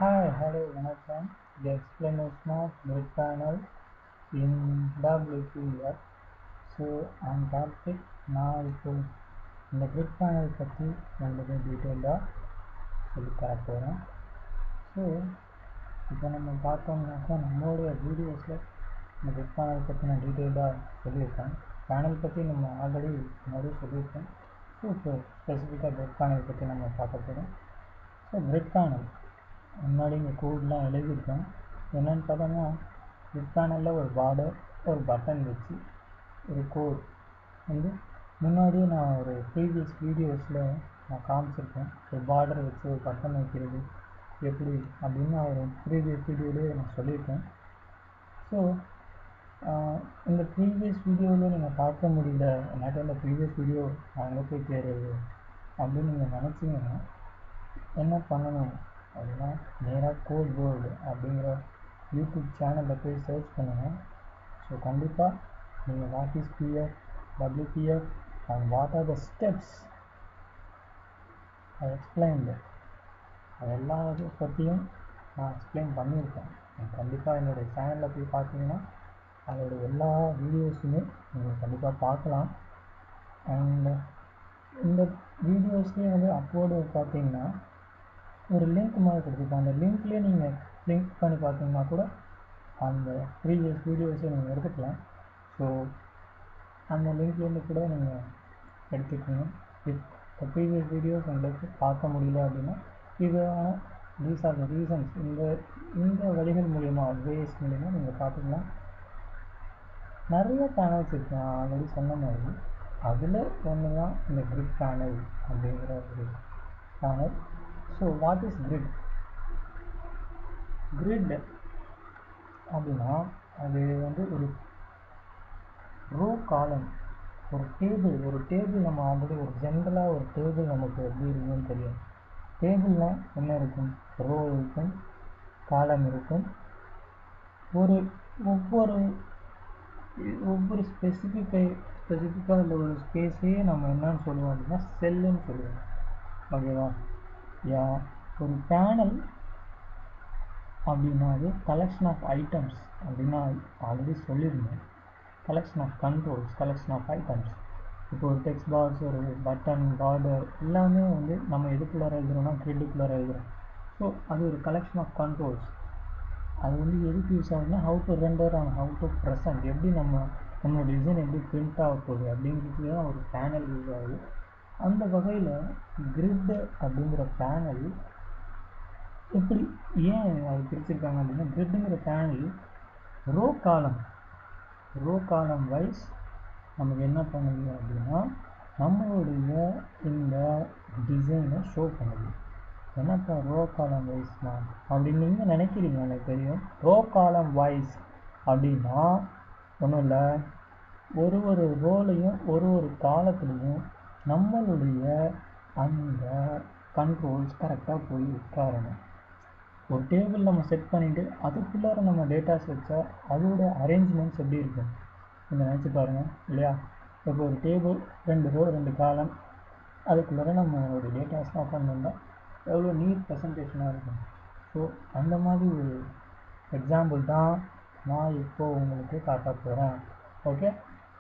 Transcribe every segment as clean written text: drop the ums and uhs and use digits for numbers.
Hi, hello, வணக்கம். The explanation of grid panel in WPF. So, I'm Karthik. நான் இப்போ இந்த grid panel பற்றி உங்களுக்கு டீட்டெயிலாக சொல்லித்தர போகிறேன். ஸோ இப்போ நம்ம பார்த்தோம்னாக்கா நம்மளுடைய வீடியோஸில் இந்த grid panel பற்றி நான் டீட்டெயிலாக சொல்லியிருக்கேன். பேனல் பற்றி நம்ம ஆல்ரெடி நிறைய சொல்லியிருக்கேன். ஸோ இப்போ ஸ்பெசிஃபிக்காக grid panel பற்றி நம்ம பார்க்க போகிறோம். ஸோ grid panel முன்னாடி இங்கே கோட்லாம் எழுதியிருக்கேன். என்னென்னு பார்த்தோன்னா கிரிட் பேனலில் ஒரு பார்டர் ஒரு பட்டன் வச்சு ஒரு கோட் வந்து முன்னாடியே நான் ஒரு ப்ரீவியஸ் வீடியோஸில் நான் காமிச்சிருக்கேன். ஒரு பார்டர் வச்சு ஒரு பட்டன் வைக்கிறது எப்படி அப்படின்னு நான் ஒரு ப்ரீவியஸ் வீடியோவிலே நான் சொல்லியிருக்கேன். ஸோ இந்த ப்ரீவியஸ் வீடியோவில் நீங்கள் பார்க்க முடியல, எனக்கு இந்த ப்ரீவியஸ் வீடியோ அங்கே போய் தேடுறது அப்படின்னு நீங்கள் நினச்சிங்கன்னா என்ன பண்ணணும் அப்படின்னா நேராக கோட் வேர்ல்டு அப்படிங்கிற யூடியூப் சேனலில் போய் சர்ச் பண்ணுங்கள். ஸோ கண்டிப்பாக நீங்கள் what is PF, WPF and what are the steps I explained அது எல்லா பற்றியும் நான் எக்ஸ்பிளைன் பண்ணியிருக்கேன். கண்டிப்பாக என்னுடைய சேனலில் போய் பார்த்தீங்கன்னா அதோட எல்லா வீடியோஸுமே நீங்கள் கண்டிப்பாக பார்க்கலாம். அண்ட் இந்த வீடியோஸ்லேயே வந்து அப்லோடு பார்த்தீங்கன்னா ஒரு லிங்க் மாதிரி கொடுத்துருக்கோம். அந்த லிங்க்லேயே நீங்கள் லிங்க் பண்ணி பார்த்தீங்கன்னா கூட அந்த ப்ரீவியஸ் வீடியோஸை நீங்கள் எடுத்துக்கலாம். ஸோ அந்த லிங்க்லேருந்து கூட நீங்கள் எடுத்துக்கணும். இப்போ ப்ரீவியஸ் வீடியோஸ் உங்களுக்கு பார்க்க முடியல அப்படின்னா இதுவான தீஸ் ஆர் த ரீசன்ஸ். இந்த வழிகள் மூலிமா வேஸ் மூலிமா நீங்கள் பார்த்துக்கலாம். நிறைய சேனல்ஸ் இருக்கு நான் ஆல்ரெடி சொன்ன மாதிரி. அதில் ஒன்று தான் இந்த கிரிட் சேனல் அப்படிங்கிற ஒரு channel. So what is grid? Grid அப்படின்னா அது வந்து ஒரு ரோ காலம், ஒரு டேபிள் நம்ம ஆல்ரெடி ஒரு ஜென்ரலாக ஒரு டேபிள் நமக்கு எப்படி இருக்குன்னு தெரியும். டேபிளில் என்ன இருக்கும்? ரோ இருக்கும், காலம் இருக்கும். ஒவ்வொரு ஸ்பெசிஃபிக்காக இல்லை ஒரு ஸ்பேஸையே நம்ம என்னன்னு சொல்லுவோம் அப்படின்னா செல்லுன்னு சொல்லுவோம். ஓகேவா? ஒரு பேனல் அப்படின்னா அது கலெக்ஷன் ஆஃப் ஐட்டம்ஸ் அப்படின்னா ஆல்ரெடி சொல்லியிருந்தேன். Collection of controls, collection of items. இப்போ ஒரு டெக்ஸ்ட் பாக்ஸ், ஒரு பட்டன், பார்டர் எல்லாமே வந்து நம்ம எதுக்குள்ளார எழுதுகிறோம்னா கிரிட்டுக்குள்ளார எழுதுகிறோம். ஸோ அது ஒரு கலெக்ஷன் ஆஃப் கண்ட்ரோல்ஸ். அது வந்து எதுக்கு யூஸ் ஆகுதுன்னா how to render and how to present, எப்படி நம்மளோட டிசைன் எப்படி பிரிண்ட் ஆக போகுது அப்படிங்கிறது தான் ஒரு பேனல் யூஸ் ஆகுது. அந்த வகையில் கிரிட் அப்படிங்கிற பேனல் எப்படி ஏன் அது பிரிச்சிருக்காங்க அப்படின்னா கிரிட்டுங்கிற பேனல் ரோ காலம் வைஸ் நமக்கு என்ன பண்ணுது அப்படின்னா நம்மளுடைய இந்த டிசைனை ஷோ பண்ணுது. என்னப்பா ரோ காலம் வைஸ்னா அப்படின்னு நீங்கள் நினைக்கிறீங்க, எனக்கு தெரியும். ரோ காலம் வைஸ் அப்படின்னா ஒன்றும் இல்லை, ஒரு ரோலையும் ஒரு காலத்துலேயும் நம்மளுடைய அந்த கண்ட்ரோல்ஸ் கரெக்டாக போய் உட்காரணும். ஒரு டேபிள் நம்ம செட் பண்ணிவிட்டு அதுக்குள்ளார நம்ம டேட்டாஸ் வச்சா அதோட அரேஞ்ச்மெண்ட்ஸ் எப்படி இருக்கும் நீங்கள் நினச்சி பாருங்கள் இல்லையா? இப்போ ஒரு டேபிள் 2 ரோ 2 காலம் அதுக்குள்ளார நம்மளோட டேட்டாஸ்லாம் உட்காந்துருந்தா எவ்வளோ நீட் ப்ரெசன்டேஷனாக இருக்கும். ஸோ அந்த மாதிரி ஒரு எக்ஸாம்பிள் தான் நான் இப்போது உங்களுக்கு காட்ட போகிறேன். ஓகே,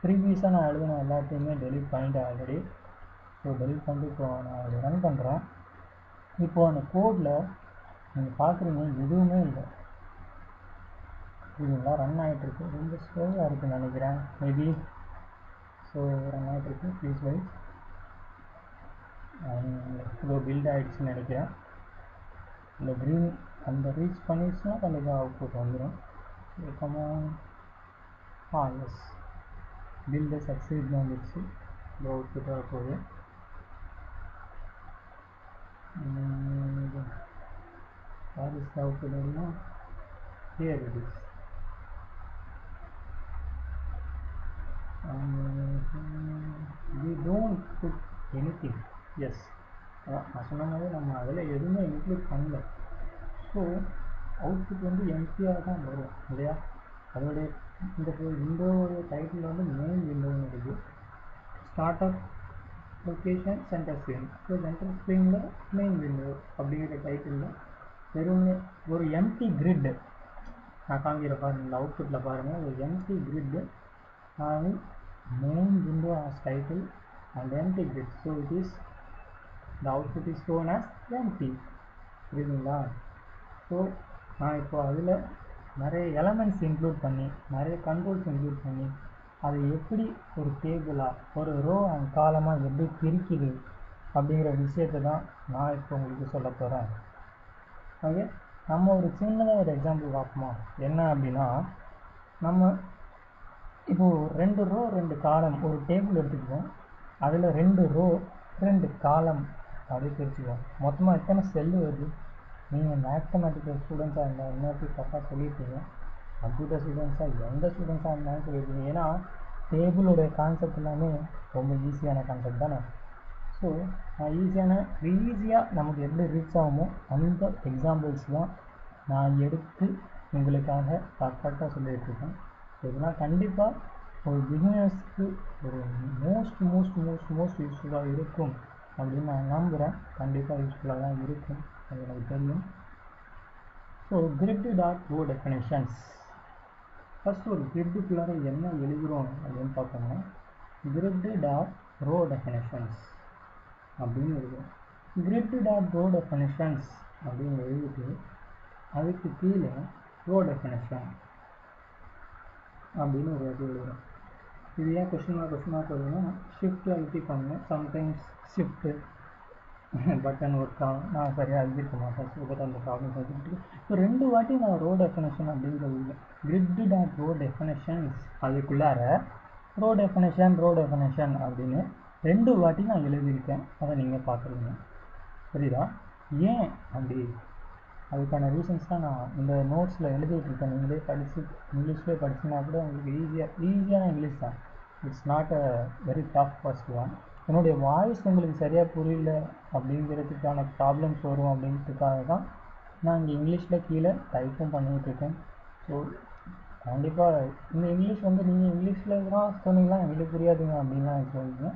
ப்ரீவியஸாக நான் எழுதின எல்லாத்தையுமே டெலிட் பண்ணிவிட்டேன் ஆல்ரெடி. ஸோ டெலிட் பண்ணிட்டு இப்போ நான் அதை ரன் பண்ணுறேன். இப்போது அந்த கோடில் நீங்கள் பார்க்குறீங்க எதுவுமே இல்லை. இதுலாம் ரன் ஆகிட்டுருக்கு, ரொம்ப ஸ்லோவாக இருக்குதுன்னு நினைக்கிறேன் மேபி. ஸோ ரன் ஆகிட்டுருக்கு, ப்ளீஸ் வெயிட். இதோ பில்ட் ஆகிடுச்சுன்னு நினைக்கிறேன். இந்த க்ரீன் அந்த ரீச் பண்ணிடுச்சுன்னா கண்டிப்பாக அவுட்புட் வந்துடும். எஸ், பில்டு சக்சீட் வந்துடுச்சு. இந்த அவுட்புட் வரப்போகுது. What is the output now? Here it is. We don't put anything. Yes, நான் சொன்ன மாதிரி நம்ம அதில் எதுவுமே இன்க்ளூட் பண்ணல. ஸோ அவுட்புட் வந்து எம்டியாக தான் வரும் இல்லையா? அதோடைய இந்த விண்டோடைய டைட்டில் வந்து மெயின் விண்டோன்னு இருக்குது. Start up location centre screen. So centre ஸ்க்ரீனில் மெயின் விண்டோ அப்படிங்கிற டைட்டிலில் வெறும்னே ஒரு எம்டி கிரிட் நான் காமிக்கிற பாருங்கள், அவுட்புட்டில் பாருங்கள், ஒரு empty grid having main window as title and empty grid, so it is the output is shown as empty. புரியுதுங்களா? ஸோ நான் இப்போ அதில் நிறைய எலமெண்ட்ஸ் இன்க்ளூட் பண்ணி நிறைய கண்ட்ரோல்ஸ் இன்க்ளூட் பண்ணி அதை எப்படி ஒரு டேபிளாக ஒரு ரோ அண்ட் காலமாக எப்படி பிரிக்குது அப்படிங்கிற விஷயத்தை தான் நான் இப்போ உங்களுக்கு சொல்ல போகிறேன். ஓகே, நம்ம ஒரு சின்னதாக ஒரு எக்ஸாம்பிள் பார்ப்போமா? என்ன அப்படின்னா, நம்ம இப்போது 2 ரோ 2 காலம் ஒரு டேபிள் எடுத்துக்குவோம். அதில் 2 ரோ 2 காலம் அப்படி பிரிச்சுக்குவோம். மொத்தமாக எத்தனை செல்லு வருது? நீங்கள் மேத்தமெட்டிக்கல் ஸ்டூடெண்ட்ஸாக இருந்தால் இன்னொரு தப்பாக சொல்லியிருப்பீங்க, கம்ப்யூட்டர் ஸ்டூடெண்ட்ஸாக எந்த ஸ்டூடெண்ட்ஸாக இருந்தாலும் சொல்லியிருப்பீங்க. ஏன்னா டேபிளோடைய கான்செப்ட் எல்லாமே ரொம்ப ஈஸியான கான்செப்ட் தானே. ஸோ நான் ஈஸியாக நமக்கு எப்படி ரீச் ஆகுமோ அந்த எக்ஸாம்பிள்ஸ் தான் நான் எடுத்து உங்களுக்காக பர்ஃபெக்டாக சொல்லிகிட்ருக்கேன். இதெல்லாம் கண்டிப்பாக ஒரு பிகினர்ஸ்க்கு ஒரு மோஸ்ட் யூஸ்ஃபுல்லாக இருக்கும் அப்படின்னு நான் நம்புகிறேன். கண்டிப்பாக யூஸ்ஃபுல்லாக தான் இருக்கும், அது எனக்கு தெரியும். So grid.row definitions. ஃபஸ்ட் ஒரு கிரிட்டுக்குள்ளார என்ன எழுதுகிறோம் அப்படின்னு பார்த்தோம்னா grid.row definitions அப்படின்னு எழுதுவோம். grid.row definitions அப்படின்னு எழுதிட்டு அதுக்கு கீழே ரோ டெஃபினேஷன் அப்படின்னு ஒரு இது எழுதுகிறோம். இது ஏன் கொஸ்டின் எழுதுனா ஷிஃப்ட்டு அழுத்தி பண்ணுவேன். சம்டைம்ஸ் ஷிஃப்ட்டு பட்டன் ஒர்க் ஆகும், நான் சரியாக எழுதிருக்க மாட்டேன். ஸோ பட் அந்த ப்ராப்ளம் எழுதிட்டு ஸோ 2 வாட்டி நான் ரோ டெஃபினேஷன் அப்படிங்கிறது grid.row definitions அதுக்குள்ளார ரோ டெஃபினேஷன் அப்படின்னு 2 வாட்டி நான் எழுதியிருக்கேன். அதை நீங்கள் பார்க்குறீங்க, புரியுதா? ஏன் அப்படி? அதுக்கான ரீசன்ஸ் தான் நான் இந்த நோட்ஸில் எழுதிட்டுருக்கேன். நீங்களே படித்து இங்கிலீஷ்லேயே படிச்சுன்னா கூட உங்களுக்கு ஈஸியான இங்கிலீஷ் தான். It's not a very tough first one. என்னுடைய வாய்ஸ் உங்களுக்கு சரியாக புரியல அப்படிங்கிறதுக்கான ப்ராப்ளம்ஸ் வரும் அப்படிங்கிறதுக்காக தான் நான் இங்கே இங்கிலீஷில் கீழே டைப்பும் பண்ணிகிட்ருக்கேன். ஸோ கண்டிப்பாக இந்த இங்கிலீஷ் நீங்கள் இங்கிலீஷில் தான் சொன்னீங்களா எங்களுக்கு புரியாதுங்க அப்படின்லாம் சொல்லுவீங்க.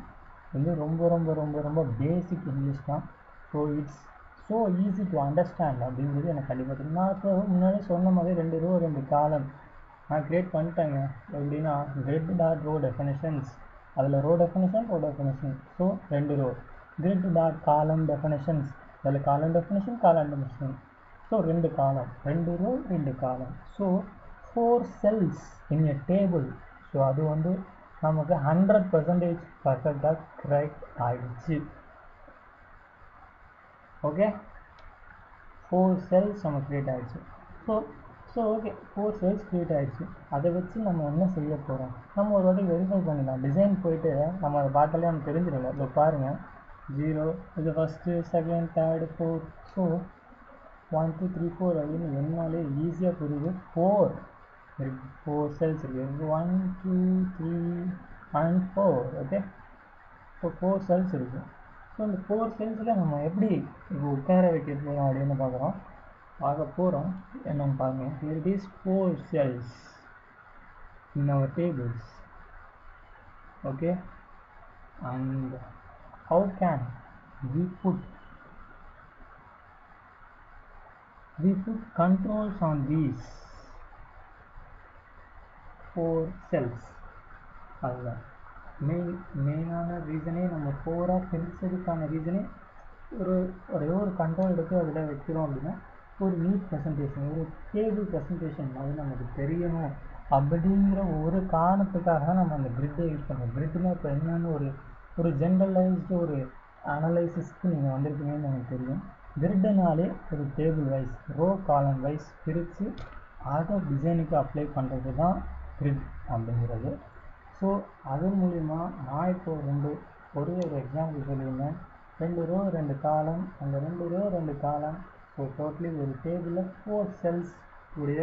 இது ரொம்ப பேசிக் இங்கிலீஷ் தான். So it's so easy to understand அப்படிங்கிறது எனக்கு கண்டிப்பாக தெரியும். நான் இப்போ முன்னாடி சொன்ன மாதிரி 2 ரோ 2 காலம் நான் க்ரியேட் பண்ணிட்டேங்க. எப்படின்னா grid.row definitions, அதில் row definition so 2 row. grid.column definitions, அதில் காலம் டெஃபினேஷன் ஸோ 2 காலம், 2 ரோ 2 காலம். ஸோ 4 cells இன் எ டேபிள். ஸோ அது நமக்கு 100% பர்ஃபெக்டாக கரெக்ட் ஆகிடுச்சு. ஓகே, 4 cells நம்ம க்ரியேட் ஆகிடுச்சு. ஸோ ஓகே, 4 cells க்ரியேட் ஆகிடுச்சு. அதை வச்சு நம்ம என்ன செய்ய போகிறோம்? நம்ம ஒரு வாட்டி வெரிஃபை பண்ணிடலாம். டிசைன் போயிட்டு நம்ம அதை பார்த்தாலே நமக்கு தெரிஞ்சிடல. இப்போ பாருங்கள், 0 இது first, second, third, fourth. So 1 2 3 4 அப்படின்னு என்னாலே ஈஸியாக புரியுது. 4 இருக்குது, 4 cells இருக்குது. 1 2 3 and 4. ஓகே, ஸோ 4 cells இருக்குது. ஸோ இந்த 4 cells நம்ம எப்படி இப்போ உட்கார வைக்க போகிறோம் அப்படின்னு பார்க்க போகிறோம். என்னென்னு பாருங்கள், here it is 4 cells in our tables. okay, and how can we put controls on these 4 cells? அதுதான் மெயினான ரீசனே. நம்ம 4ஆக பிரித்ததுக்கான ரீசனே ஒரே ஒரு கண்ட்ரோல் எடுத்து அதில் வைக்கிறோம் அப்படின்னா ஒரு நீட் ப்ரெசன்டேஷன், ஒரு டேபிள் ப்ரெசன்டேஷன் அது நமக்கு தெரியணும் அப்படிங்கிற ஒரு காரணத்துக்காக தான் நம்ம அந்த கிரிட்டை யூஸ் பண்ணுறோம். கிரிட்னா இப்போ என்னென்னு ஒரு ஜென்ரலைஸ்டு ஒரு அனலைசிஸ்க்கு நீங்கள் வந்திருக்கீங்கன்னு எனக்கு தெரியும். கிரிட்டுனாலே ஒரு table wise, row column wise பிரித்து அதை டிசைனுக்கு அப்ளை பண்ணுறது தான் கிரிட் அப்படிங்கிறது. ஸோ அது மூலிமா நான் இப்போது ஒரே ஒரு எக்ஸாம்பிள் சொல்லியிருந்தேன். 2 ரோ 2 காலம், அந்த 2 ரோ 2 காலம். ஸோ டோட்டலி ஒரு டேபிளில் 4 cells உடைய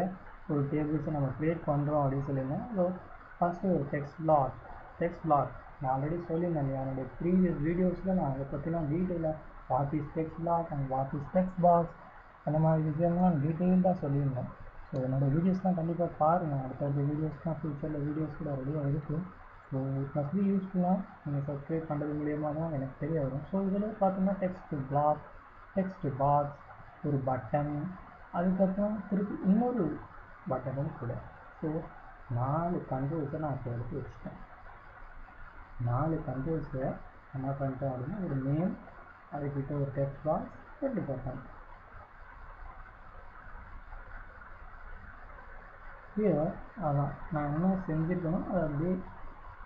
ஒரு டேபிள்ஸை நம்ம க்ரியேட் பண்ணுறோம் அப்படின்னு சொல்லியிருந்தேன். ஸோ ஃபஸ்ட்டு ஒரு டெக்ஸ்ட் பிளாக் நான் ஆல்ரெடி சொல்லியிருந்தேன் இல்லையா, என்னுடைய ப்ரீவியஸ் வீடியோஸில் நான் அதை பற்றிலாம் டீட்டெயிலாக what is text black and what is text box அந்த மாதிரி விஷயம்லாம் டீட்டெயில்டாக சொல்லியிருந்தேன். ஸோ என்னோடய வீடியோஸ்லாம் கண்டிப்பாக பாருங்கள். அடுத்த வீடியோஸ்லாம் ஃப்யூச்சரில் வீடியோஸ் கூட ரெடியாக இருக்குது. ஸோ இட் மஸ்ட் பி யூஸ்ஃபுல்லாக நீங்கள் சப்ஸ்கிரைப் பண்ணுறது மூலியமாக தான் எனக்கு தெரிய வரும். ஸோ இதில் பார்த்தோம்னா டெக்ஸ்ட் பிளாக், டெக்ஸ்ட் பாக்ஸ், ஒரு பட்டன், அதுக்கப்புறம் திருப்பி இன்னொரு பட்டனும் கூட. ஸோ 4 கண்ட்ரோல்ஸை நான் இப்போ எடுத்து வச்சுட்டேன். 4 கண்ட்ரோல்ஸை என்ன பண்ணிட்டேன் அப்படின்னா, ஒரு நேம், அதுக்கிட்ட ஒரு டெக்ஸ்ட் பாக்ஸ், 2 பட்டன். here அதான் நான் என்ன செஞ்சுருக்கணும், அதை அப்படியே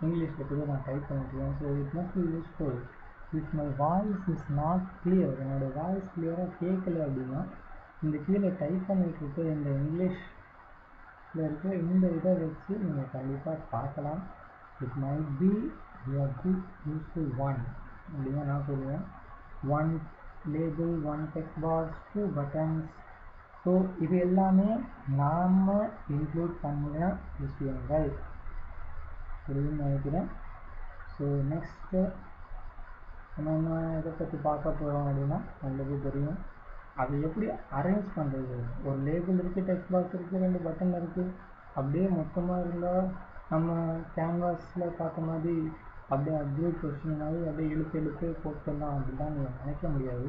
இங்கிலீஷில் கூட நான் டைப் பண்ணிக்கிறேன். So it must be useful. If my voice is not clear, என்னோடய வாய்ஸ் கிளியராக கேட்கல அப்படின்னா, இந்த கீழே டைப் பண்ணிட்டு இருக்க இந்த இங்கிலீஷில் இருக்க இந்த இதை வச்சு நீங்கள் கண்டிப்பாக பார்க்கலாம். It might be a good useful one அப்படின்னா நான் சொல்லுவேன். 1 label, 1 text box, 2 buttons. So இது எல்லாமே நாம் இன்க்ளூட் பண்ண விஷயங்கள் அப்படின்னு நினைக்கிறேன். ஸோ நெக்ஸ்ட்டு நம்ம என்ன இதை பற்றி பார்க்க போகிறோம் அப்படின்னா, உங்களுக்கு தெரியும் அதை எப்படி அரேஞ்ச் பண்ணுறது. ஒரு லேபிள் இருக்குது, டெக்ஸ்ட் பாக்ஸ் இருக்குது, 2 பட்டன் இருக்குது. அப்படியே மொத்தமாக இருந்தால் நம்ம கேன்வாஸில் பார்த்த மாதிரி அப்படியே அப்டேட் கொஸ்டின் மாதிரி அப்படியே இழுத்து போட்டுடலாம் அப்படிலாம் நீங்கள் நினைக்க முடியாது.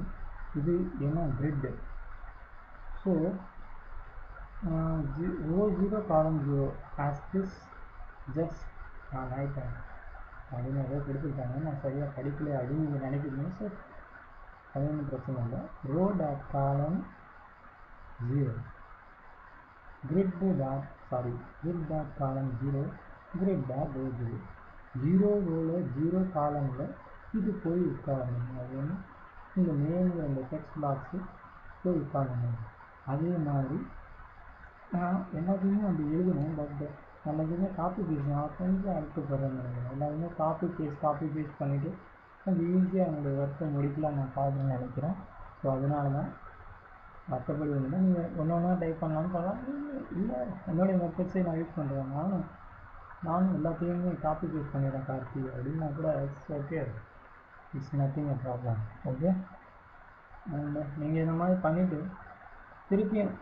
இது என்ன grid. So row 0 column 0 as this just நான் நினைப்பேன் அப்படின்னு ஏதோ கொடுத்துருக்காங்க, நான் சரியாக படிக்கல அப்படின்னு நீங்கள் நினைக்கிறீங்க. ஸோ அது ஒன்றும் பிரச்சனை இல்லை. ரோ டாட் காலம் 0, கிரிட் டாட் காலம் 0, கிரிட் டாட் ரோ 0. 0 ரோவில் 0 காலமில் இது போய் உட்காரணும் அப்படின்னு இந்த நேம்ங்கிற இந்த டெக்ஸ்ட் பாக்ஸு போய் உட்காரணும். அதே மாதிரி நான் எல்லாத்தையுமே அப்படி எழுதணும். பட் நம்ம எதுவுமே காப்பி பேஸ்ட் நான் கொஞ்சம் அழுத்தப்படுறேன்னு நினைக்கிறேன். எல்லாருமே காப்பி பேஸ்ட் பண்ணிவிட்டு கொஞ்சம் ஈஸியாக என்னுடைய ஒர்க்கை முடிக்கலாம் நான் பார்க்கணும்னு நினைக்கிறேன். ஸோ அதனால தான். மற்றபடி வந்து நீங்கள் ஒன்றா டைப் பண்ணலான்னு சொல்லலாம். இல்லை என்னுடைய மெத்தட்ஸை நான் யூஸ் பண்ணுறேன். நானும் எல்லாத்தையுமே காப்பி பேஸ்ட் பண்ணிடுறேன் கார்த்தி அப்படின்னா கூட it's okay, it's nothing a problem. Okay, and நீங்கள் இந்த மாதிரி பண்ணிவிட்டு திருப்பியும்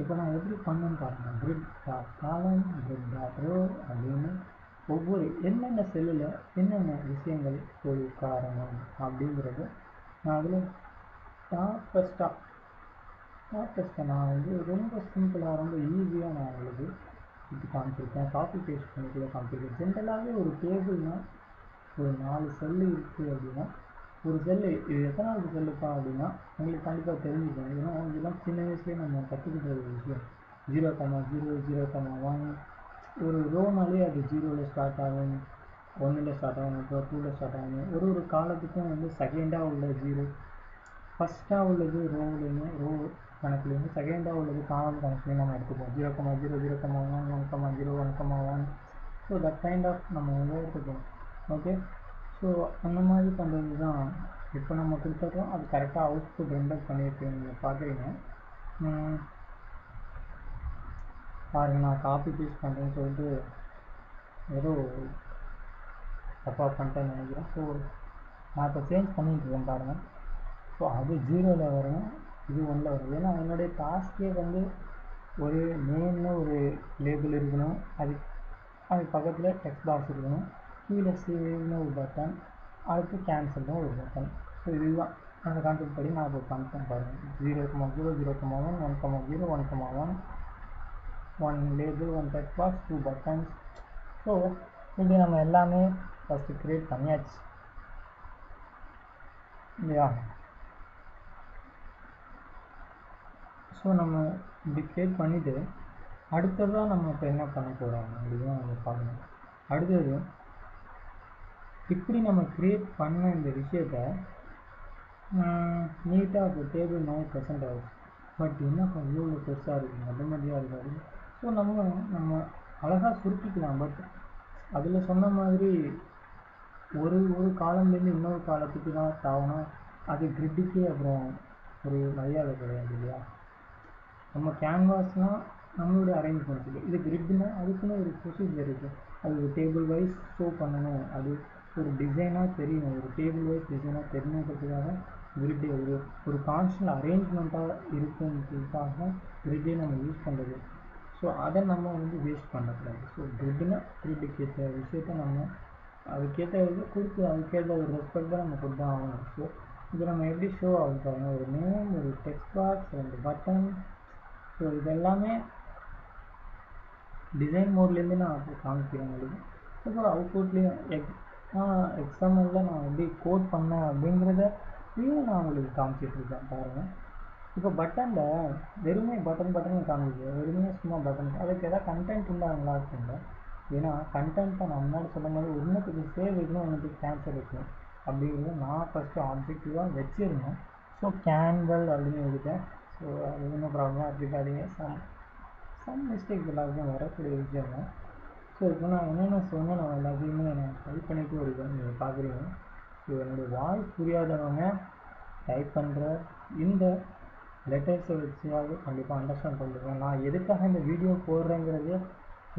இப்போ நான் எப்படி பண்ணேன்னு பாருங்கள். கிரிட் டாட் காலம், கிரிட் டாட் ரோ அப்படின்னு ஒவ்வொரு என்னென்ன செல்லில் என்னென்ன விஷயங்கள் போய் உட்காரணும் அப்படிங்கிறது நான் அதில் டாப்பஸ்ட்டாக நான் வந்து ரொம்ப சிம்பிளாக ரொம்ப ஈஸியாக நான் உங்களுக்கு இது காமிச்சிருக்கேன். காப்பி பேஸ்ட் பண்ணிக்குள்ள காமிச்சிருக்கேன். ஜென்ரலாகவே ஒரு டேபிள்னால் ஒரு 4 செல்லு இருக்குது அப்படின்னா, ஒரு செல்லு இது எத்தனாவது செல்லுப்பா அப்படின்னா உங்களுக்கு கண்டிப்பாக தெரிஞ்சுக்கணும். ஏன்னா இதெல்லாம் சின்ன வயசுலேயே நம்ம கற்றுக்கிட்ட ஒரு விஷயம். 0,0, 0,1 ஒரு ரோனாலே அது 0ல் ஸ்டார்ட் ஆகும், 1ல் ஸ்டார்ட் ஆகும், அப்புறம் 2ல் ஸ்டார்ட் ஆகும். ஒரு காலத்துக்கும் வந்து செகண்டாக உள்ள 0, ஃபஸ்ட்டாக உள்ளது ரோ கணக்குலேருந்து, செகண்டாக உள்ளது காலம் கணக்குலேயும் நம்ம எடுத்துப்போம். 0,0, 0,1, 1,0, 1,1. ஸோ தட் கைண்ட் ஆஃப் நம்ம வந்து எடுத்துப்போம். ஓகே, ஸோ அந்த மாதிரி பண்ணுறது தான் இப்போ நம்ம கொடுத்துட்றோம். அது கரெக்டாக அவுட்புட் ரெண்டர் பண்ணியிருக்கு நீங்கள் பார்க்குறீங்க. பாருங்கள், நான் காப்பி பேஸ்ட் பண்ணுறேன்னு சொல்லிட்டு ஏதோ தப்பாக பண்ணிட்டேன்னு நினைக்கிறேன். ஸோ நான் இப்போ சேஞ்ச் பண்ணிட்டுருக்கேன் பாருங்கள். ஸோ அது 0ல் வரணும், இது 1ல் வரும். ஏன்னா என்னுடைய டாஸ்கே வந்து ஒரு நேம்னு ஒரு லேபிள் இருக்கணும், அது பக்கத்தில் டெக்ஸ்ட் பாக்ஸ் இருக்கணும், கீழே சேவ்னு ஒரு பட்டன், அடுத்து கேன்சல்னு ஒரு பட்டன். ஸோ இதுதான் அந்த கான்செப்ட் படி நான் இப்போ பண்ணிட்டேன் பாருங்கள். 0,0, 0,1, 1,0, 1,1, 1 label, 1 text box, 2 buttons. So இப்படி நம்ம எல்லாமே ஃபஸ்ட்டு க்ரியேட் பண்ணியாச்சு இல்லையா? ஸோ நம்ம இப்படி க்ரியேட் பண்ணிவிட்டு அடுத்ததாக நம்ம இப்போ என்ன பண்ண போகிறோம் அப்படின்னு நம்ம பார்க்கணும். அடுத்தது இப்படி நம்ம க்ரியேட் பண்ண இந்த விஷயத்த நீட்டாக இப்போ டேபிள் மாதிரி ப்ரெசென்ட் ஆகுது. பட் என்ன இவ்வளோ பெருசாக இருக்குது, நடுமதியாக இருக்காது. ஸோ நம்ம அழகாக சுருக்கிக்கலாம். பட் அதில் சொன்ன மாதிரி ஒரு காலம்லேருந்து இன்னொரு காலத்துக்கு தான் தாவணும். அது கிரிட்டுக்கே அப்புறம் ஒரு மரியாதை கிடையாது இல்லையா? நம்ம கேன்வாஸ்னால் நம்மளுடைய அரேஞ்ச்மெண்ட் இருக்குது. இது கிரிட்னா அதுக்குன்னு ஒரு ப்ரொசீஜர் இருக்குது. அது ஒரு டேபிள் வைஸ் ஷோ பண்ணணும், அது ஒரு டிசைனாக தெரியணும், ஒரு டேபிள் வைஸ் டிசைனாக தெரியணுன்றதுக்காக கிரிட்டே ஒரு கான்ஸ்டன்ட் அரேஞ்ச்மெண்ட்டாக இருக்குன்றதுக்காக கிரிட்டே நம்ம யூஸ் பண்ணுறது. ஸோ அதை நம்ம வந்து வேஸ்ட் பண்ணக்கூடாது. ஸோ கிரிட்னா கிரிட்டுக்கு ஏற்ற விஷயத்த நம்ம அதுக்கேற்ற இது கொடுத்து அதுக்கேற்ற ஒரு ரெஸ்பெக்டாக நம்ம கொடுத்து தான் ஆகணும். ஸோ இப்போ நம்ம எப்படி ஷோ ஆகும் பாருங்க, ஒரு நேம், ஒரு டெக்ஸ்ட் பாக்ஸ், 2 பட்டன். ஸோ இது எல்லாமே டிசைன் மோட்லேருந்து நான் அப்போ காமிக்கிறேன் உங்களுக்கு. அப்புறம் அவுட்புட்லேயும் எக்ஸாம்பிளில் நான் எப்படி கோட் பண்ணேன் அப்படிங்கிறத நான் உங்களுக்கு காமிச்சிட்ருக்கேன் பாருங்கள். இப்போ பட்டனில் வெறுமே பட்டன் காமிக்குது, வெறுமே சும்மா பட்டன். அதுக்கு எதாவது கண்டென்ட் இருந்தால் நல்லா இருக்குங்க. ஏன்னா கண்டென்ட்டை நான் முன்னாடி சொன்ன மாதிரி ஒன்றுத்துக்கு சேவ் வைக்கணும், ஒன்றுத்துக்கு கேன்சல் வைக்கணும் அப்படிங்கிறத நான் ஃபஸ்ட்டு ஆப்ஜெக்டிவாக வச்சுருந்தேன். ஸோ கேன்வல் அப்படின்னு எழுதிட்டேன். ஸோ அது ஒன்றும் ப்ராப்ளமாக இருக்காதீங்க. சம் மிஸ்டேக் எல்லாருக்கும் வரக்கூடிய விஷயம் தான். ஸோ இப்போ நான் என்னென்ன சொன்னேன் நான் எல்லாத்தையுமே நான் டைப் பண்ணிட்டு வருவேன், நீங்கள் பார்க்குறீங்க. ஸோ என்னுடைய வாய்ஸ் புரியாதவங்க டைப் பண்ணுற இந்த லெட்டர்ஸை வச்சாவது கண்டிப்பாக அண்டர்ஸ்டாண்ட் பண்ணுவேன். நான் எதுக்காக இந்த வீடியோ போடுறேங்கிறது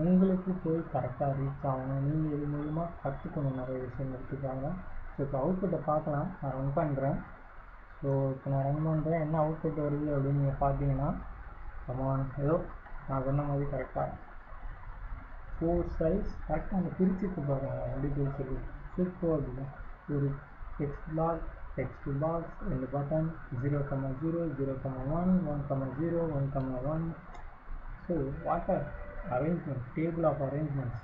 உங்களுக்கு போய் கரெக்டாக ரீச் ஆகணும், நீங்கள் இது மூலமாக கற்றுக்கணும் நிறைய விஷயங்களுக்காக. ஸோ இப்போ அவுட்புட்டை பார்க்கலாம். நான் ரன் பண்ணுறேன். ஸோ இப்போ நான் ரன் பண்ணுறேன், என்ன அவுட்புட் வருது அப்படின்னு நீங்கள் பார்த்தீங்கன்னா, ஏதோ நான் சொன்ன மாதிரி கரெக்டாக 4 சைஸ் கரெக்டாக அந்த பிரிச்சுட்டு பாருங்கள், எப்படி பிரிச்சிருக்கு சூப்பர் அப்படின்னு. ஒரு text box 2 button, 0,0, 0,1, 1,0, 1,1. So water arrangement, table of arrangements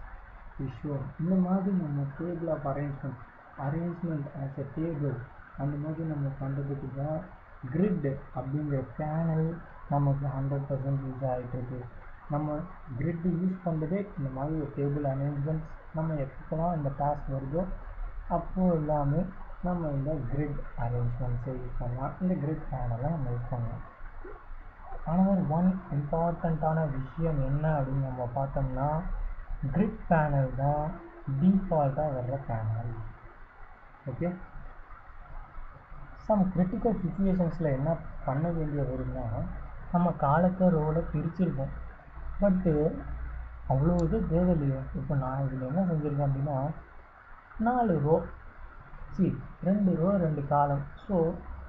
visual. இந்த மாதிரி நம்ம table of arrangement as a table அந்த மாதிரி நம்ம பண்ணுறதுக்கு தான் கிரிட் அப்படிங்கிற பேனல் நமக்கு 100% யூஸ் ஆகிட்டு. நம்ம கிரிட் யூஸ் பண்ணுறதே இந்த மாதிரி ஒரு டேபிள் அரேஞ்ச்மெண்ட்ஸ் நம்ம எப்போலாம் இந்த டாஸ்க் வருதோ அப்போது எல்லாமே நம்ம இந்த கிரிட் அரேஞ்ச்மெண்ட்ஸை யூஸ் பண்ணலாம், இந்த கிரிட் பேனலை நம்ம யூஸ் பண்ணலாம். ஆனால் ஒன் இம்பார்ட்டண்ட்டான விஷயம் என்ன அப்படின்னு நம்ம பார்த்தோம்னா, கிரிட் பேனல் தான் டிஃபால்ட்டாக வர்ற பேனல். ஓகே, சம் கிரிட்டிக்கல் சுச்சுவேஷன்ஸில் என்ன பண்ண வேண்டிய வரும்னா, நம்ம காலத்தை ரோவில் பிரிச்சிருக்கோம், பட்டு அவ்வளோ இது தேவையில்லையே. இப்போ நான் இதில் என்ன செஞ்சுருக்கேன் அப்படின்னா, 4 ரோ 2 ரோ 2 காலம். ஸோ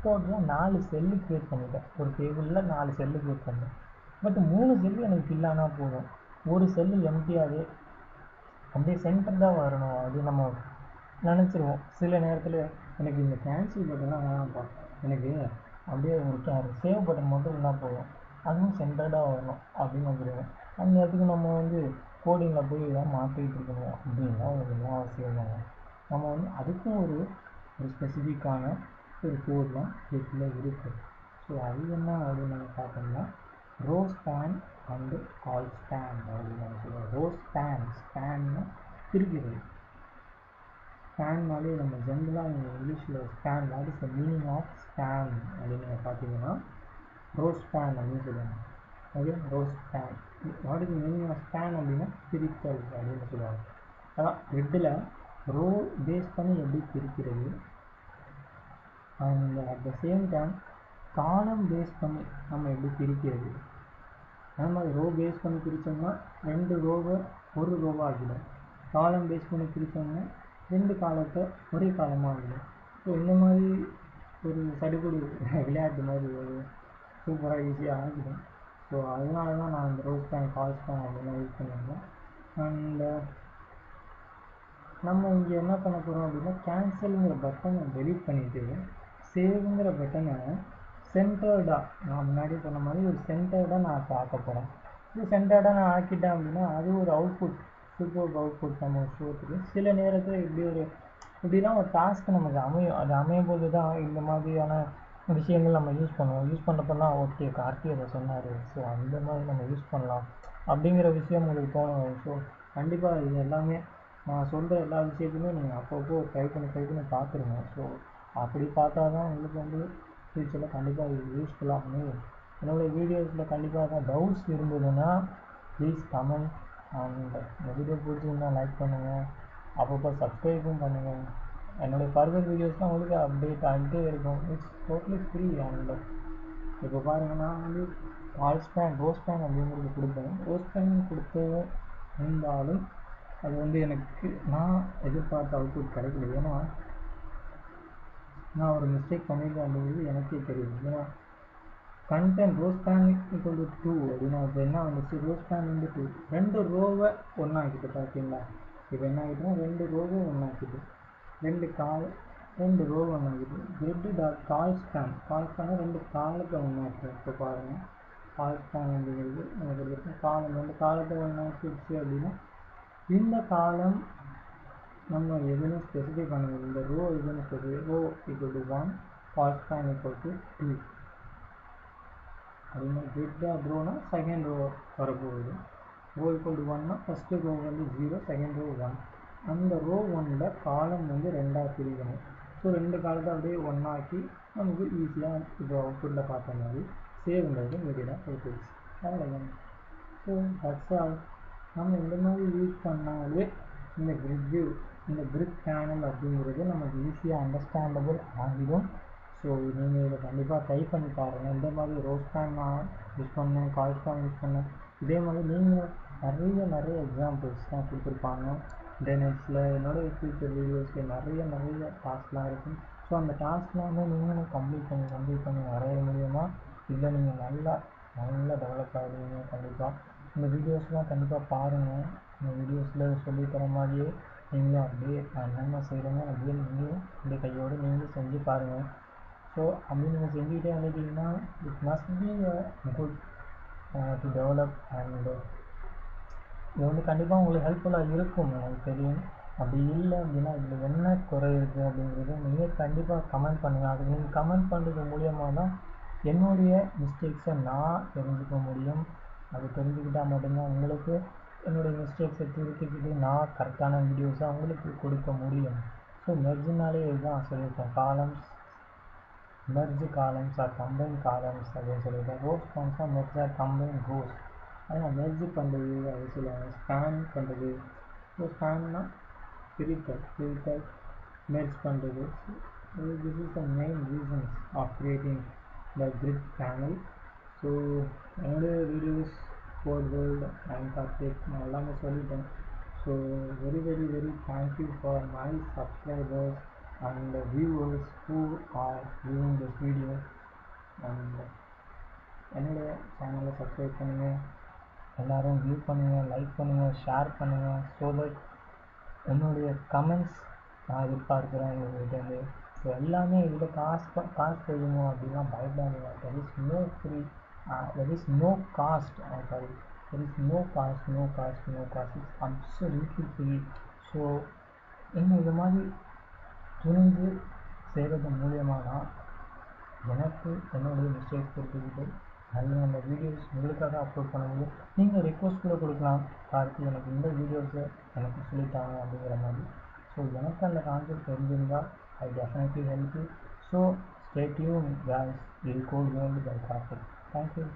டோட்டலாக 4 செல்லு க்ரியேட் பண்ணிட்டேன். ஒரு டேபிளில் 4 செல்லு க்ரியேட் பண்ணேன். பட் 3 செல்லு எனக்கு ஃபில் ஆனால் போதும், ஒரு செல்லு எம்டியாகவே அப்படியே சென்டர்டாக வரணும் அப்படின்னு நம்ம நினச்சிருவோம். சில நேரத்தில் எனக்கு இந்த கேன்சல் பட்டன்லாம் வேணாம்ப்பா, எனக்கு அப்படியே ஒரு சேவ் பட்டன் மட்டும் இருந்தால் போதும், அதுவும் சென்டர்டாக வரணும் அப்படின்னு வந்துடுவேன். அந்த நேரத்துக்கு நம்ம கோடிங்கில் போய் எதாவது மாற்றிக்கிட்டு இருக்கணும் அப்படின்னா இதெல்லாம் அவசியம் தாங்க. நம்ம அதுக்கும் ஒரு ஸ்பெசிஃபிக்கான ஒரு கோட்லாம் இதுக்குள்ளே இருக்குது. ஸோ அது என்ன அப்படின்னு நம்ம பார்த்தோம்னா, row span and col span அப்படின்னு நம்ம சொல்லுவோம். ரோ ஸ்பேன்னு பிரிக்கிறது. ஸ்பேன்னாலே நம்ம ஜென்ரலாக நீங்கள் இங்கிலீஷில் span, what is the meaning of span அப்படின்னு நீங்கள் பார்த்தீங்கன்னா ரோ ஸ்பேன் அப்படின்னு சொல்லுவாங்க. Okay, row span what is the meaning of span அப்படின்னா பிரித்தல் அப்படின்னு சொல்லுவாங்க. அதான் கிரிட்டில் ரோ பேஸ் பண்ணி எப்படி பிரிக்கிறது, and at the same time காலம் பேஸ் பண்ணி நம்ம எப்படி பிரிக்கிறது. அந்த மாதிரி ரோ பேஸ் பண்ணி பிரித்தோம்னா 2 ரோவை ஒரு ரோவாக ஆகிடும். காலம் பேஸ் பண்ணி பிரித்தோம்னா 2 காலத்தை ஒரே காலமாக ஆகிடும். ஸோ இந்த மாதிரி ஒரு சடுகுடு விளையாட்டு மாதிரி ஒரு சூப்பராக ஈஸியாக ஆகிடும். ஸோ அதனால தான் நான் இந்த ரோ ஸ்பேன் கால் ஸ்பேன் அப்படிலாம் யூஸ் பண்ணியிருந்தேன். அண்ட் நம்ம இங்கே என்ன பண்ண போகிறோம் அப்படின்னா, கேன்சலுங்கிற பட்டனை டெலீட் பண்ணிவிட்டு சேவுங்கிற பட்டனை சென்டர்டாக, நான் முன்னாடி சொன்ன மாதிரி ஒரு சென்டர்டாக நான் இப்போ ஆக்க போகிறேன். இது சென்டர்டாக நான் ஆக்கிட்டேன் அப்படின்னா அது ஒரு அவுட்புட், சூப்பர் அவுட்புட் நம்ம ஷோத்துக்கு. சில நேரத்தில் இப்படிலாம் ஒரு டாஸ்க் நமக்கு அமையும். அது அமையும் போது தான் இந்த மாதிரியான விஷயங்கள் நம்ம யூஸ் பண்ணுவோம். யூஸ் பண்ணுறப்பெல்லாம் ஓகே கார்த்தி அதை சொன்னார், ஸோ அந்த மாதிரி நம்ம யூஸ் பண்ணலாம் அப்படிங்கிற விஷயம் உங்களுக்கு தோணும். ஸோ கண்டிப்பாக இது எல்லாமே நான் சொல்கிற எல்லா விஷயத்தையுமே நீங்கள் அப்பப்போ ட்ரை பண்ணி பார்த்துருங்க. ஸோ அப்படி பார்த்தா தான் உங்களுக்கு ஃப்யூச்சரில் கண்டிப்பாக இது யூஸ்ஃபுல்லாக அமையும். என்னோடய வீடியோஸில் கண்டிப்பாக தான் டவுட்ஸ் இருந்ததுன்னா ப்ளீஸ் கமெண்ட். அண்ட் இந்த வீடியோ பிடிச்சிருந்தா லைக் பண்ணுங்கள், அப்பப்போ சப்ஸ்கிரைபும் பண்ணுங்கள். என்னுடைய ஃபர்தர் வீடியோஸ்லாம் உங்களுக்கு அப்டேட் ஆகிட்டே இருக்கும். It's totally free. அண்ட் இப்போ பாருங்கள், நான் கால் ஸ்பேன் ரோ ஸ்பேன் அப்படிங்கிறது கொடுப்பேன். ரோ ஸ்பேன் கொடுத்து இருந்தாலும் அது எனக்கு நான் எதிர்பார்த்த அவுட்புட் கிடைக்கல. ஏன்னா நான் ஒரு மிஸ்டேக் பண்ணியிருக்கேன் அப்படிங்கிறது எனக்கே தெரியும். ஏன்னா content row span equal to 2 அப்படின்னா இப்போ என்ன வந்துச்சு, ரோ ஸ்பேன் 2 2 ரோவை ஒன்றாக்கிட்டு பார்த்தீங்களா. இப்போ என்ன ஆகிட்டுனா 2 ரோவை ஒன்றாக்கிட்டு 2 ரெண்டு ரோ ஒன்று ஆகுது. கிரிட் டாட் கால் ஸ்பேன் ரெண்டு காலத்தை ஒன்று ஆக்குறேன். இப்போ பாருங்கள், கால் ஸ்பேன் அப்படிங்கிறது நமக்கு இருக்கும் காலம், ரெண்டு காலத்தை ஒன்று ஆக்கிடுச்சு அப்படின்னா இந்த காலம் நம்ம எதுன்னு ஸ்பெசிஃபை பண்ணுவோம். இந்த ரோ எதுன்னு specify, row equal to 1, col span equal to 2 அப்படின்னா கிரிட் டாட் ரோனா செகண்ட் ரோ வரப்போகுது. ரோ ஈக்குவல் டு 1னா ஃபஸ்ட்டு ரோ வந்து 0, செகண்ட் ரோ 1. அந்த ரோ 1ல் காலம் வந்து ரெண்டாக பிரிக்கணும். ஸோ ரெண்டு காலத்தை அப்படியே ஒன்றாக்கி நமக்கு ஈஸியாக இப்போ அவுட்புட்டில் பார்த்த மாதிரி சேவ்ங்கிறது இமீடியட்டாக போயிடுச்சு. அவ்வளோதான். So that's all. நம்ம இந்த மாதிரி யூஸ் பண்ணாலே இந்த கிரிட் வியூ, இந்த கிரிட் பேனல் அப்படிங்கிறது நமக்கு ஈஸியாக அண்டர்ஸ்டாண்டபிள் ஆகிடும். ஸோ நீங்கள் இதை கண்டிப்பாக ட்ரை பண்ணி பாருங்கள். இந்த மாதிரி ரோ ஸ்பேன் நான் யூஸ் பண்ணேன், கால் ஸ்பேன் யூஸ் பண்ணேன். இதே மாதிரி நீங்கள் நிறைய எக்ஸாம்பிள்ஸ் தான் கொடுத்துருப்பாங்க இன்டர்நெட்ஸில். என்னோடய ஃபியூச்சர் வீடியோஸில் நிறைய டாஸ்க்லாம் இருக்கும். ஸோ அந்த டாஸ்க்லாம் வந்து நீங்களும் கம்ப்ளீட் பண்ணி வரைய மூலியமாக இதில் நீங்கள் நல்லா டெவலப் ஆகிடுவீங்க. கண்டிப்பாக இந்த வீடியோஸ்லாம் கண்டிப்பாக பாருங்கள். இந்த வீடியோஸில் சொல்லித்தர மாதிரியே நீங்களும் அப்படியே என்னென்ன செய்கிறோமோ அப்படியே நீங்களும் அப்படியே கையோடு நீங்களும் செஞ்சு பாருங்கள். ஸோ அப்படி நீங்கள் செஞ்சுக்கிட்டே வந்துட்டீங்கன்னா it must be good to develop. And இது வந்து கண்டிப்பாக உங்களுக்கு ஹெல்ப்ஃபுல்லாக இருக்கும், எனக்கு தெரியும். அப்படி இல்லை அப்படின்னா இதில் என்ன குறை இருக்குது அப்படிங்கிறது நீங்கள் கண்டிப்பாக கமெண்ட் பண்ணுங்கள். அதுக்கு நீங்கள் கமெண்ட் பண்ணுறது மூலியமாக தான் என்னுடைய மிஸ்டேக்ஸை நான் தெரிஞ்சுக்க முடியும். அது தெரிஞ்சுக்கிட்டால் மட்டும்தான் உங்களுக்கு என்னுடைய மிஸ்டேக்ஸை திருத்திக்கிட்டு நான் கரெக்டான வீடியோஸை உங்களுக்கு கொடுக்க முடியும். ஸோ மெர்ஜினாலே இதுதான் சொல்லியிருக்கேன், columns merge columns or combine columns அப்படின்னு சொல்லியிருக்கேன். ரோஸ் கான்ஸாக மெர்ஜ் ஆர் கம்பைன் ரோஸ். ஆனால் மெர்ஜ் பண்ணுறது அது சொல்லுவாங்க, ஸ்பேன் பண்ணுறது. ஸோ ஸ்பேன்னா பிரித்தல் மெர்ஜ் பண்ணுறது. This is the main reasons of creating the grid panel. So என்னுடைய videos code world and Karthik நான் எல்லாமே சொல்லிட்டேன். So very thank you for my subscribers and viewers who are viewing this video. and என்னுடைய சேனலை subscribe பண்ணுங்கள், எல்லோரும் view பண்ணுங்கள், like பண்ணுங்கள், ஷேர் பண்ணுங்கள். ஸோ தட் என்னுடைய கமெண்ட்ஸ் நான் எதிர்பார்க்குறேன் உங்கள்கிட்டேருந்து. ஸோ எல்லாமே இதில் காசு போடுவோம் அப்படின்னா பயப்படாதீங்க. There is no free, there is no cost. There is no cost it's absolutely free. So இன்னும் இது மாதிரி துணிஞ்சு செய்கிறது மூலியமாக தான் எனக்கு என்னுடைய மிஸ்டேக்ஸ் தெரிஞ்சுக்கிட்டு நல்ல வீடியோஸ் உங்களுக்காக அப்லோட் பண்ண முடியும். நீங்கள் ரிக்வஸ்ட் கூட கொடுக்கலாம், கார்த்தி எனக்கு இந்த வீடியோஸை எனக்கு சொல்லித்தாங்க அப்படிங்கிற மாதிரி. ஸோ எனக்கு அந்த கான்செப்ட் தெரிஞ்சிருந்தால் I definitely help you. So stay tuned guys. இது code world by Karthik. Thank you.